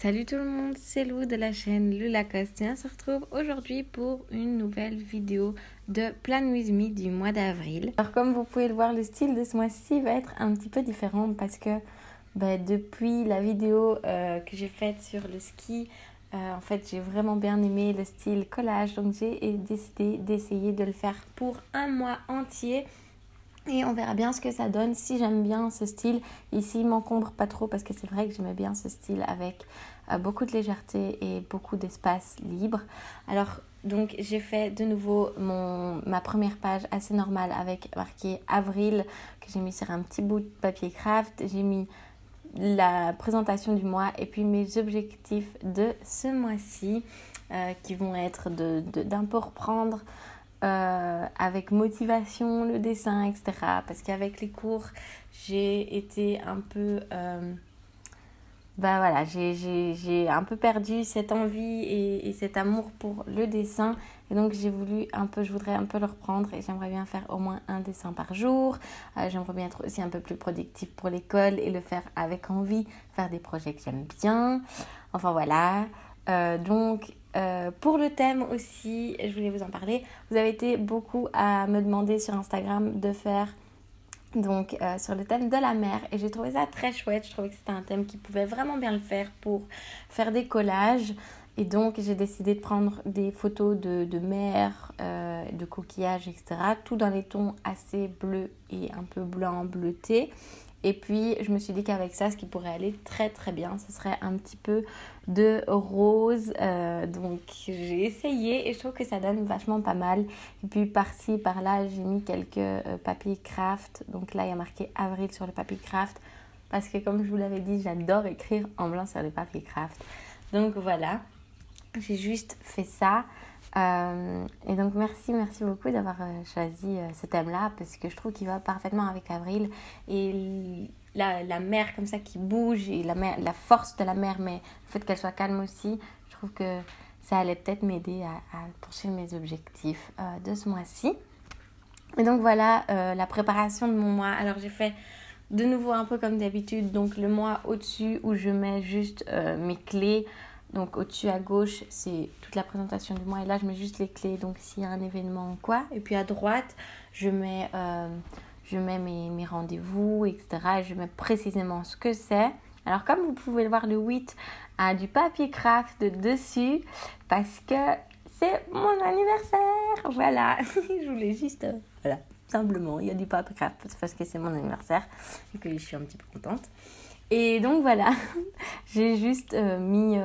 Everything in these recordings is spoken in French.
Salut tout le monde, c'est Lou de la chaîne Lou Lacoste et on se retrouve aujourd'hui pour une nouvelle vidéo de Plan With Me du mois d'avril. Alors comme vous pouvez le voir, le style de ce mois-ci va être un petit peu différent parce que depuis la vidéo que j'ai faite sur le ski, en fait j'ai vraiment bien aimé le style collage, donc j'ai décidé d'essayer de le faire pour un mois entier. Et on verra bien ce que ça donne, si j'aime bien ce style. Ici, il m'encombre pas trop parce que c'est vrai que j'aimais bien ce style avec beaucoup de légèreté et beaucoup d'espace libre. Alors, donc, j'ai fait de nouveau ma première page assez normale avec marqué avril que j'ai mis sur un petit bout de papier craft. J'ai mis la présentation du mois et puis mes objectifs de ce mois-ci qui vont être d'un peu reprendre avec motivation le dessin, etc. Parce qu'avec les cours, j'ai été un peu... j'ai un peu perdu cette envie et cet amour pour le dessin. Et donc, je voudrais un peu le reprendre et j'aimerais bien faire au moins un dessin par jour. J'aimerais bien être aussi un peu plus productive pour l'école et le faire avec envie, faire des projets que j'aime bien. Enfin, voilà. Pour le thème aussi, je voulais vous en parler. Vous avez été beaucoup à me demander sur Instagram de faire sur le thème de la mer et j'ai trouvé ça très chouette. Je trouvais que c'était un thème qui pouvait vraiment bien le faire pour faire des collages et donc j'ai décidé de prendre des photos de mer, de coquillages, etc. Tout dans les tons assez bleus et un peu blanc bleuté. Et puis, je me suis dit qu'avec ça, ce qui pourrait aller très très bien, ce serait un petit peu de rose. Donc, j'ai essayé et je trouve que ça donne vachement pas mal. Et puis, par-ci, par-là, j'ai mis quelques papiers craft. Donc là, il y a marqué avril sur le papier craft. Parce que, comme je vous l'avais dit, j'adore écrire en blanc sur le papier craft. Donc, voilà. J'ai juste fait ça. Et donc merci beaucoup d'avoir choisi ce thème-là parce que je trouve qu'il va parfaitement avec avril et la mer comme ça qui bouge et la force de la mer, mais le fait qu'elle soit calme aussi, je trouve que ça allait peut-être m'aider à poursuivre mes objectifs de ce mois-ci. Et donc voilà la préparation de mon mois. Alors j'ai fait de nouveau un peu comme d'habitude, donc le mois au-dessus où je mets juste mes clés. Donc au-dessus à gauche, c'est toute la présentation du mois. Et là, je mets juste les clés. Donc s'il y a un événement ou quoi. Et puis à droite, je mets mes rendez-vous, etc. Et je mets précisément ce que c'est. Alors comme vous pouvez le voir, le 8 a du papier craft dessus. Parce que c'est mon anniversaire. Voilà. Je voulais juste... voilà. Simplement, il y a du papier craft parce que c'est mon anniversaire. Et que je suis un petit peu contente. Et donc voilà, j'ai juste mis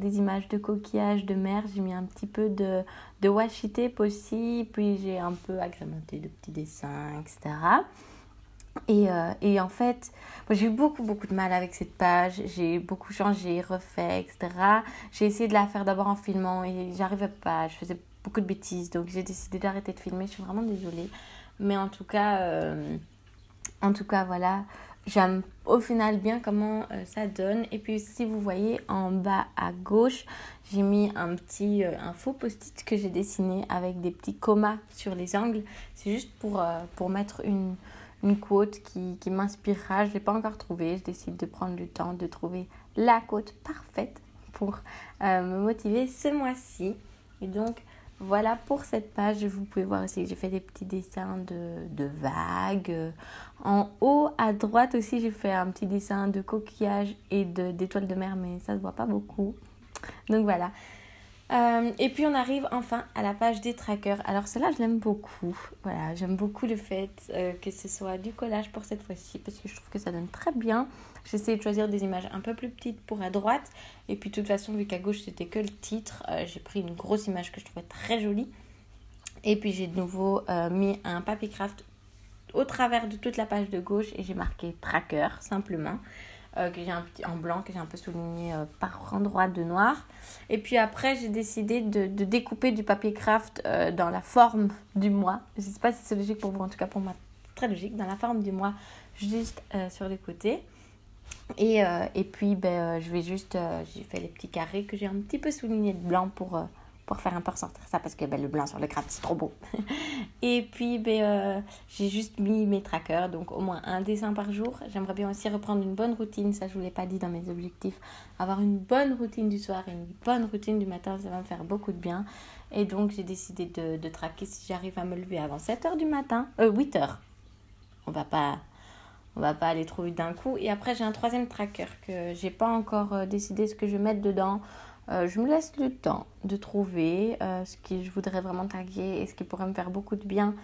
des images de coquillages de mer, j'ai mis un petit peu de washi tape aussi, puis j'ai un peu agrémenté de petits dessins, etc. Et en fait, moi, j'ai eu beaucoup de mal avec cette page, j'ai beaucoup changé, refait, etc. J'ai essayé de la faire d'abord en filmant et j'arrivais pas, je faisais beaucoup de bêtises, donc j'ai décidé d'arrêter de filmer, je suis vraiment désolée. Mais en tout cas voilà. J'aime au final bien comment ça donne. Et puis si vous voyez en bas à gauche, j'ai mis un faux post-it que j'ai dessiné avec des petits comas sur les angles. C'est juste pour mettre une quote qui m'inspirera. Je ne l'ai pas encore trouvée. Je décide de prendre le temps de trouver la quote parfaite pour me motiver ce mois-ci. Et donc voilà pour cette page. Vous pouvez voir aussi que j'ai fait des petits dessins de vagues. En haut à droite aussi, j'ai fait un petit dessin de coquillages et d'étoiles de mer, mais ça se voit pas beaucoup. Donc voilà. Et puis on arrive enfin à la page des trackers. Alors celle-là, je l'aime beaucoup. Voilà, j'aime beaucoup le fait que ce soit du collage pour cette fois-ci parce que je trouve que ça donne très bien. J'ai essayé de choisir des images un peu plus petites pour à droite. Et puis de toute façon, vu qu'à gauche, c'était que le titre, j'ai pris une grosse image que je trouvais très jolie. Et puis j'ai de nouveau mis un papier craft au travers de toute la page de gauche et j'ai marqué tracker simplement. Que j'ai en blanc, que j'ai un peu souligné par endroits de noir. Et puis après, j'ai décidé de découper du papier craft dans la forme du mois. Je ne sais pas si c'est logique pour vous, en tout cas pour moi, très logique. Dans la forme du mois, juste sur les côtés. Et puis, j'ai fait les petits carrés que j'ai un petit peu soulignés de blanc pour pour faire un peu ressortir ça parce que le blanc sur le crâne c'est trop beau. Et puis j'ai juste mis mes trackers, donc au moins un dessin par jour. J'aimerais bien aussi reprendre une bonne routine, ça je vous l'ai pas dit dans mes objectifs. Avoir une bonne routine du soir et une bonne routine du matin, ça va me faire beaucoup de bien. Et donc j'ai décidé de traquer si j'arrive à me lever avant 7h du matin, 8h. On va pas aller trop vite d'un coup. Et après, j'ai un troisième tracker que j'ai pas encore décidé ce que je vais mettre dedans. Je me laisse le temps de trouver ce que je voudrais vraiment taguer et ce qui pourrait me faire beaucoup de bien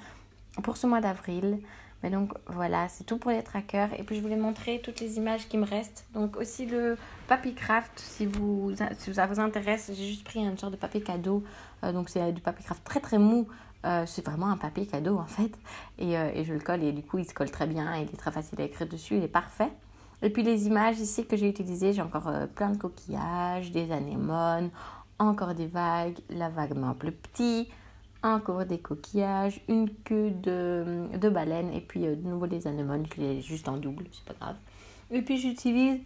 pour ce mois d'avril. Mais donc voilà, c'est tout pour les trackers. Et puis je voulais montrer toutes les images qui me restent. Donc aussi le papier craft, si ça vous intéresse, j'ai juste pris une sorte de papier cadeau. Donc c'est du papier craft très très mou. C'est vraiment un papier cadeau en fait. Et je le colle et du coup il se colle très bien. Il est très facile à écrire dessus, il est parfait. Et puis les images ici que j'ai utilisées, j'ai encore plein de coquillages, des anémones, encore des vagues, la vague main plus petit, encore des coquillages, une queue de baleine et puis de nouveau des anémones, je l'ai juste en double, c'est pas grave. Et puis j'utilise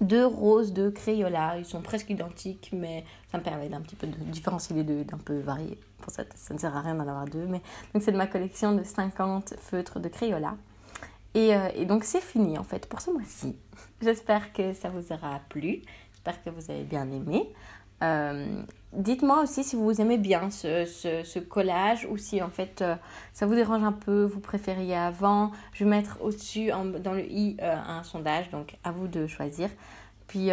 2 roses de Crayola, ils sont presque identiques mais ça me permet d'un petit peu de différencier les deux, d'un peu varier. Pour ça ne sert à rien d'en avoir 2, mais donc c'est de ma collection de 50 feutres de Crayola. Et donc c'est fini en fait pour ce mois-ci. J'espère que ça vous aura plu, j'espère que vous avez bien aimé. Dites-moi aussi si vous aimez bien ce collage ou si en fait ça vous dérange un peu, vous préfériez avant. Je vais mettre au-dessus dans le i un sondage, donc à vous de choisir. Puis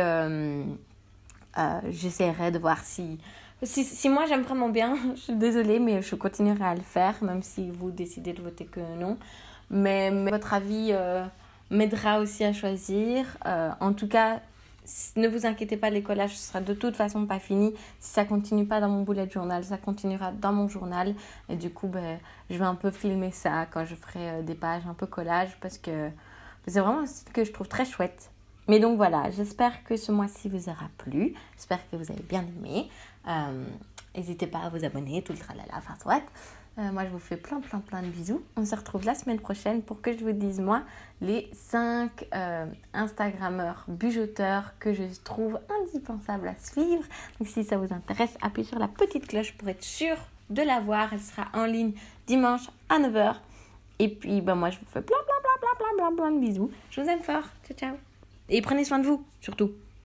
j'essaierai de voir si moi j'aime vraiment bien. Je suis désolée mais je continuerai à le faire même si vous décidez de voter que non. Mais votre avis m'aidera aussi à choisir. En tout cas, ne vous inquiétez pas, les collages, ce sera de toute façon pas fini. Si ça continue pas dans mon bullet journal, ça continuera dans mon journal. Et du coup, je vais un peu filmer ça quand je ferai des pages un peu collage parce que c'est vraiment un style que je trouve très chouette. Mais donc voilà, j'espère que ce mois-ci vous aura plu. J'espère que vous avez bien aimé. N'hésitez pas à vous abonner, tout le tralala, enfin soit. Moi, je vous fais plein de bisous. On se retrouve la semaine prochaine pour que je vous dise, moi, les 5 Instagrammeurs bujoteurs que je trouve indispensables à suivre. Donc, si ça vous intéresse, appuyez sur la petite cloche pour être sûr de la voir. Elle sera en ligne dimanche à 9h. Et puis, moi, je vous fais plein de bisous. Je vous aime fort. Ciao, ciao. Et prenez soin de vous, surtout.